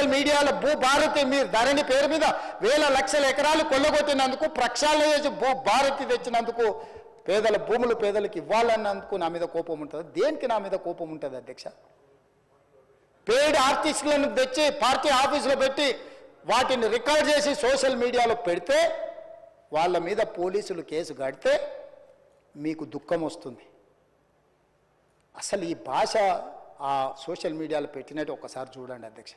Social మీడియాలో భూభారతి మీరు ధరణి పేరు మీద వేల లక్షల ఎకరాలు కొల్లగొట్టినందుకు, ప్రక్షాళన చేసి భూభారతి తెచ్చినందుకు, పేదల భూములు పేదలకు ఇవ్వాలన్నందుకు నా మీద కోపం ఉంటుంది. దేనికి నా మీద కోపం ఉంటుంది అధ్యక్ష? పెయిడ్ ఆర్టిస్టులను తెచ్చి పార్టీ ఆఫీసులో పెట్టి వాటిని రికార్డ్ చేసి సోషల్ మీడియాలో పెడితే, వాళ్ళ మీద పోలీసులు కేసు కడితే మీకు దుఃఖం వస్తుంది. అసలు ఈ భాష ఆ సోషల్ మీడియాలో పెట్టినట్టు ఒకసారి చూడండి అధ్యక్ష.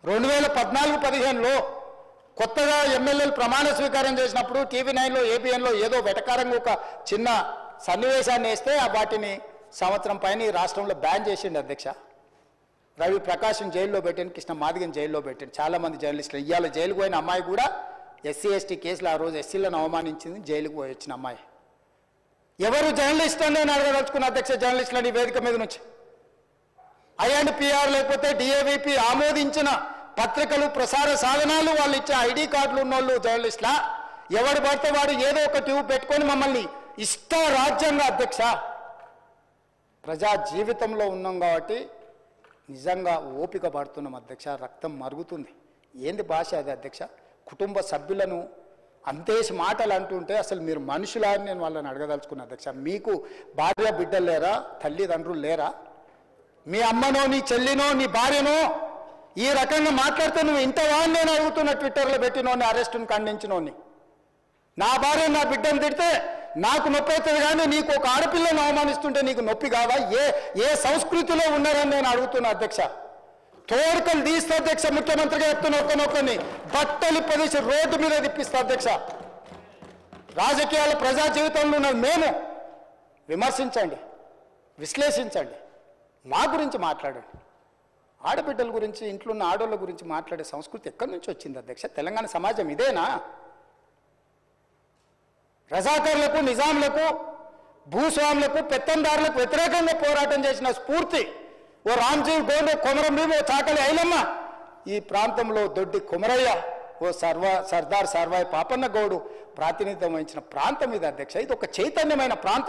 2014-15లో కొత్తగా ఎమ్మెల్యేలు ప్రమాణ స్వీకారం చేసినప్పుడు TV9లో ABNలో ఏదో వెటకారంగా ఒక చిన్న సన్నివేశాన్ని వేస్తే వాటిని సంవత్సరం పైన ఈ రాష్ట్రంలో బ్యాన్ చేసిండు అధ్యక్ష. రవి ప్రకాశం జైల్లో పెట్టాను, కృష్ణ మాదిగన్ జైల్లో పెట్టాను, చాలామంది జర్నలిస్టులు. ఇవాళ జైలుకు పోయిన అమ్మాయి కూడా SC/ST కేసులు ఆ రోజు ఎస్సీలను అవమానించింది, జైలుకు పోయి వచ్చిన అమ్మాయి. ఎవరు జర్నలిస్ట్ అని నేను అడగదలుచుకున్న అధ్యక్ష, జర్నలిస్టులని వేదిక మీద నుంచి INPR లేకపోతే DAVP ఆమోదించిన పత్రికలు, ప్రసార సాధనాలు, వాళ్ళు ఇచ్చే ID కార్డులు ఉన్నోళ్ళు జర్నలిస్టులా? ఎవడు పడితే వాడు ఏదో ఒక ట్యూబ్ పెట్టుకొని మమ్మల్ని ఇష్ట రాజ్యంగా అధ్యక్ష. ప్రజా జీవితంలో ఉన్నాం కాబట్టి నిజంగా ఓపిక పడుతున్నాం అధ్యక్ష. రక్తం మరుగుతుంది. ఏంది భాష అది అధ్యక్ష? కుటుంబ సభ్యులను అంతేసి మాటలు అంటుంటే అసలు మీరు మనుషులా అని నేను వాళ్ళని అడగదలుచుకున్నా అధ్యక్ష. మీకు భార్య బిడ్డలు లేరా? తల్లిదండ్రులు లేరా? మీ అమ్మనో, నీ చెల్లినో, నీ భార్యనో ఈ రకంగా మాట్లాడితే నువ్వు ఇంతవా అని నేను అడుగుతున్నా. ట్విట్టర్లో పెట్టినోని, అరెస్టును ఖండించినోని. నా భార్య నా బిడ్డను తిడితే నాకు నొప్పి అవుతుంది, కానీ నీకు ఒక ఆడపిల్లను అవమానిస్తుంటే నీకు నొప్పి కాదా? ఏ సంస్కృతిలో ఉన్నారని నేను అడుగుతున్నా అధ్యక్ష. తోడుకలు తీస్తే అధ్యక్ష, ముఖ్యమంత్రిగా చెప్తున్న ఒక్కనొక్కని బట్టలు ప్రదేశం రోడ్డు మీద తిప్పిస్తా అధ్యక్ష. రాజకీయాల ప్రజా జీవితంలో ఉన్నది మేము. విమర్శించండి, విశ్లేషించండి, మా గురించి మాట్లాడండి. ఆడబిడ్డల గురించి, ఇంట్లో ఉన్న ఆడోళ్ళ గురించి మాట్లాడే సంస్కృతి ఎక్కడి నుంచి వచ్చింది అధ్యక్ష? తెలంగాణ సమాజం ఇదేనా? రజాకర్లకు, నిజాంలకు, భూస్వాములకు, పెత్తందారులకు వ్యతిరేకంగా పోరాటం చేసిన స్ఫూర్తి ఓ రామ్జీవ్ గోండు, కొమరం భీమ్, ఓ చాకలి ఐలమ్మ, ఈ ప్రాంతంలో దొడ్డి కుమరయ్య, ఓ సర్దార్ సర్వాయి పాపన్న గౌడు ప్రాతినిధ్యం వహించిన ప్రాంతం ఇది అధ్యక్ష. ఇది ఒక చైతన్యమైన ప్రాంతం.